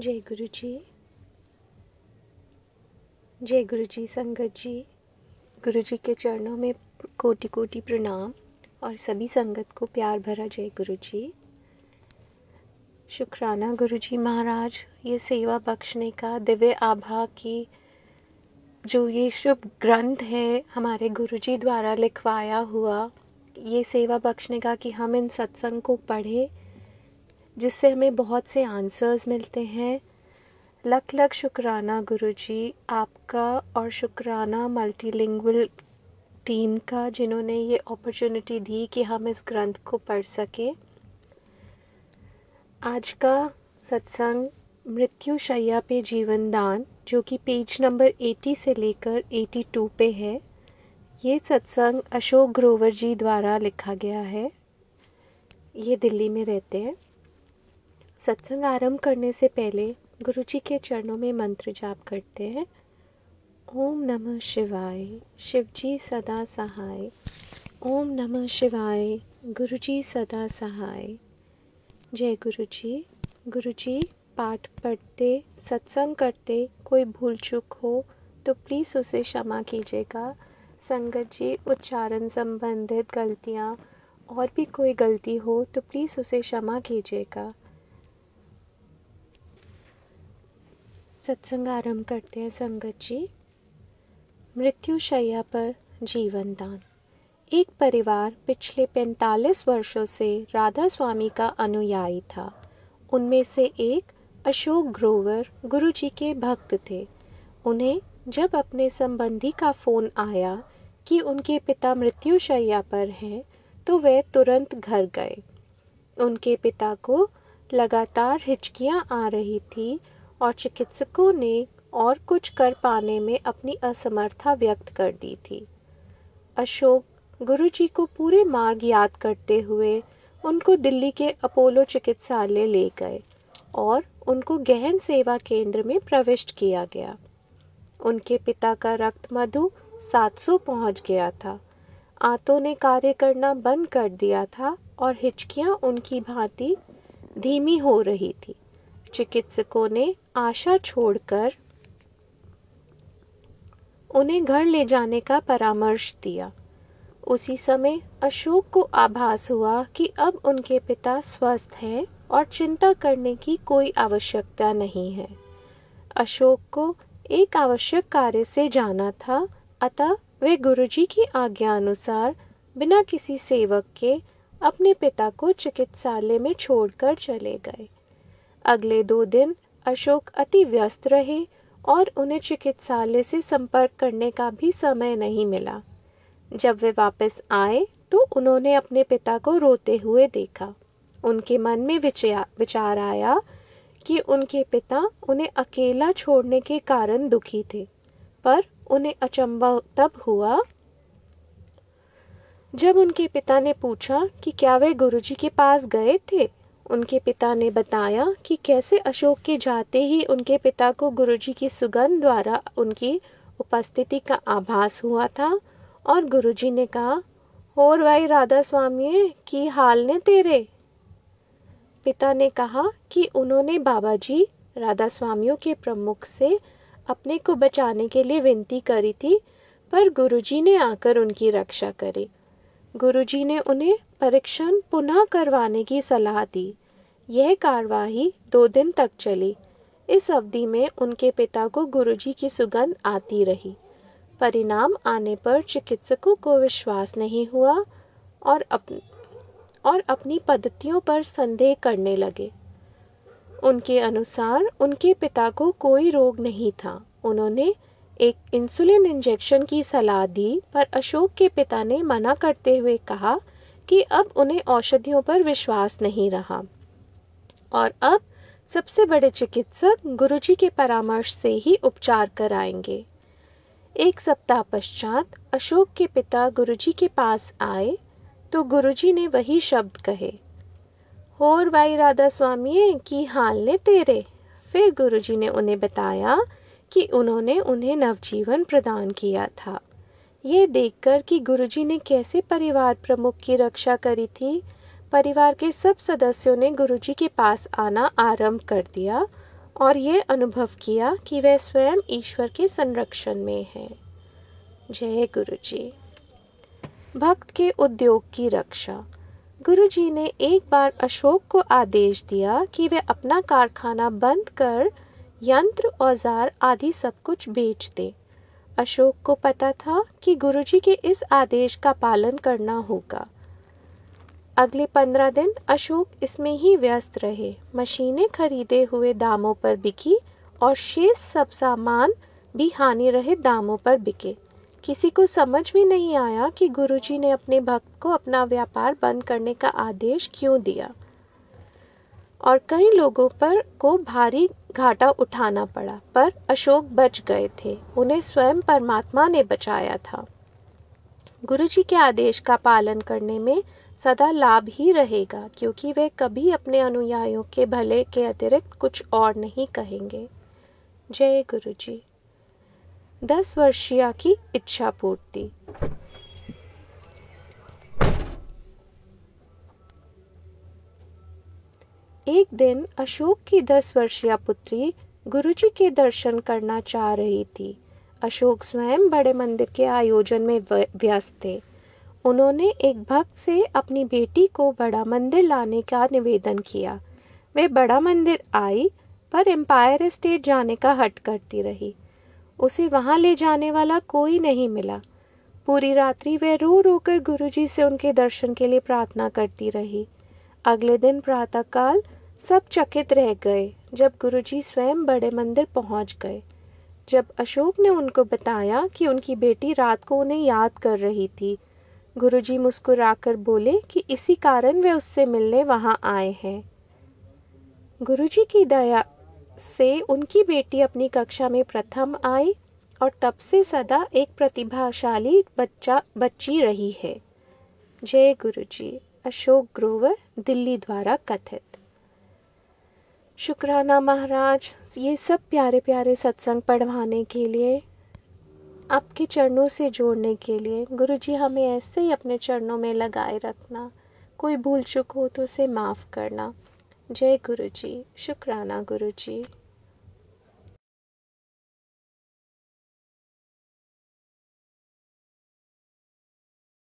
जय गुरु जी। जय गुरु जी। संगत जी, गुरु जी के चरणों में कोटि कोटि प्रणाम और सभी संगत को प्यार भरा जय गुरु जी। शुक्राना गुरु जी महाराज, ये सेवा बख्शने का दिव्य आभा की जो ये शुभ ग्रंथ है हमारे गुरु जी द्वारा लिखवाया हुआ, ये सेवा बख्शने का कि हम इन सत्संग को पढ़ें जिससे हमें बहुत से आंसर्स मिलते हैं। लख लख शुक्राना गुरु जी आपका और शुक्राना मल्टीलिंगुअल टीम का जिन्होंने ये अपॉर्चुनिटी दी कि हम इस ग्रंथ को पढ़ सकें। आज का सत्संग मृत्यु शैया पे जीवन दान, जो कि पेज नंबर 80 से लेकर 82 पे है। ये सत्संग अशोक ग्रोवर जी द्वारा लिखा गया है। ये दिल्ली में रहते हैं। सत्संग आरंभ करने से पहले गुरु जी के चरणों में मंत्र जाप करते हैं। ओम नमः शिवाय, शिव जी सदा सहाय। ओम नमः शिवाय, गुरु जी सदा सहाय। जय गुरु जी। गुरु जी, पाठ पढ़ते सत्संग करते कोई भूल चूक हो तो प्लीज़ उसे क्षमा कीजिएगा। संगत जी, उच्चारण संबंधित गलतियाँ और भी कोई गलती हो तो प्लीज़ उसे क्षमा कीजिएगा। सत्संग आरंभ करते हैं संगत जी। मृत्यु शैया पर जीवन दान। एक परिवार पिछले 45 वर्षों से राधा स्वामी का अनुयायी था। उनमें से एक अशोक ग्रोवर गुरुजी के भक्त थे। उन्हें जब अपने संबंधी का फ़ोन आया कि उनके पिता मृत्यु शैया पर हैं, तो वे तुरंत घर गए। उनके पिता को लगातार हिचकियां आ रही थी और चिकित्सकों ने और कुछ कर पाने में अपनी असमर्थता व्यक्त कर दी थी। अशोक गुरुजी को पूरे मार्ग याद करते हुए उनको दिल्ली के अपोलो चिकित्सालय ले गए और उनको गहन सेवा केंद्र में प्रविष्ट किया गया। उनके पिता का रक्त मधु 700 पहुंच गया था। आंतों ने कार्य करना बंद कर दिया था और हिचकियां उनकी भांति धीमी हो रही थी। चिकित्सकों ने आशा छोड़कर उन्हें घर ले जाने का परामर्श दिया। उसी समय अशोक को आभास हुआ कि अब उनके पिता स्वस्थ हैं और चिंता करने की कोई आवश्यकता नहीं है। अशोक को एक आवश्यक कार्य से जाना था, अतः वे गुरुजी की आज्ञा अनुसार बिना किसी सेवक के अपने पिता को चिकित्सालय में छोड़कर चले गए। अगले 2 दिन अशोक अति व्यस्त रहे और उन्हें चिकित्सालय से संपर्क करने का भी समय नहीं मिला। जब वे वापस आए तो उन्होंने अपने पिता को रोते हुए देखा। उनके मन में विचार आया कि उनके पिता उन्हें अकेला छोड़ने के कारण दुखी थे, पर उन्हें अचंभा तब हुआ जब उनके पिता ने पूछा कि क्या वे गुरुजी के पास गए थे। उनके पिता ने बताया कि कैसे अशोक के जाते ही उनके पिता को गुरुजी की सुगंध द्वारा उनकी उपस्थिति का आभास हुआ था और गुरुजी ने कहा, और भाई राधा स्वामी की हाल ने तेरे। पिता ने कहा कि उन्होंने बाबा जी राधा स्वामियों के प्रमुख से अपने को बचाने के लिए विनती करी थी, पर गुरुजी ने आकर उनकी रक्षा करी। गुरुजी ने उन्हें परीक्षण पुनः करवाने की सलाह दी। यह कार्यवाही 2 दिन तक चली। इस अवधि में उनके पिता को गुरुजी की सुगंध आती रही। परिणाम आने पर चिकित्सकों को विश्वास नहीं हुआ और अपनी पद्धतियों पर संदेह करने लगे। उनके अनुसार उनके पिता को कोई रोग नहीं था। उन्होंने एक इंसुलिन इंजेक्शन की सलाह दी, पर अशोक के पिता ने मना करते हुए कहा कि अब उन्हें औषधियों पर विश्वास नहीं रहा और अब सबसे बड़े चिकित्सक गुरुजी के परामर्श से ही उपचार कराएंगे। 1 सप्ताह पश्चात अशोक के पिता गुरुजी के पास आए तो गुरुजी ने वही शब्द कहे, और भाई राधा स्वामी की हाल ने तेरे। फिर गुरुजी ने उन्हें बताया कि उन्होंने उन्हें नवजीवन प्रदान किया था। ये देखकर कि गुरुजी ने कैसे परिवार प्रमुख की रक्षा करी थी, परिवार के सब सदस्यों ने गुरुजी के पास आना आरंभ कर दिया और ये अनुभव किया कि वह स्वयं ईश्वर के संरक्षण में है। जय गुरु जी। भक्त के उद्योग की रक्षा। गुरु जी ने एक बार अशोक को आदेश दिया कि वे अपना कारखाना बंद कर यंत्र, औजार आदि सब कुछ बेच दे। अशोक को पता था कि गुरु जी के इस आदेश का पालन करना होगा। अगले 15 दिन अशोक इसमें ही व्यस्त रहे। मशीनें खरीदे हुए दामों पर बिकी और शेष सब सामान भी हानि रहित दामों पर बिके। किसी को समझ में नहीं आया कि गुरुजी ने अपने भक्त को अपना व्यापार बंद करने का आदेश क्यों दिया, और कई लोगों पर को भारी घाटा उठाना पड़ा, पर अशोक बच गए थे। उन्हें स्वयं परमात्मा ने बचाया था। गुरुजी के आदेश का पालन करने में सदा लाभ ही रहेगा, क्योंकि वे कभी अपने अनुयायियों के भले के अतिरिक्त कुछ और नहीं कहेंगे। जय गुरु जी। 10 वर्षीया की इच्छा पूर्ति। एक दिन अशोक की 10 वर्षीय पुत्री गुरुजी के दर्शन करना चाह रही थी। अशोक स्वयं बड़े मंदिर के आयोजन में व्यस्त थे। उन्होंने एक भक्त से अपनी बेटी को बड़ा मंदिर लाने का निवेदन किया। वे बड़ा मंदिर आई, पर एम्पायर स्टेट जाने का हट करती रही। उसे वहां ले जाने वाला कोई नहीं मिला। पूरी रात्रि वे रो रो कर गुरुजी से उनके दर्शन के लिए प्रार्थना करती रही। अगले दिन प्रातःकाल सब चकित रह गए जब गुरुजी स्वयं बड़े मंदिर पहुंच गए। जब अशोक ने उनको बताया कि उनकी बेटी रात को उन्हें याद कर रही थी, गुरुजी मुस्कुराकर बोले कि इसी कारण वे उससे मिलने वहां आए हैं। गुरुजी की दया से उनकी बेटी अपनी कक्षा में प्रथम आई और तब से सदा एक प्रतिभाशाली बच्ची रही है। जय गुरुजी। अशोक ग्रोवर, दिल्ली द्वारा कथित। शुक्राना महाराज, ये सब प्यारे प्यारे सत्संग पढ़वाने के लिए, आपके चरणों से जोड़ने के लिए। गुरुजी हमें ऐसे ही अपने चरणों में लगाए रखना। कोई भूल चूक हो तो उसे माफ़ करना। जय गुरुजी। शुक्राना गुरुजी।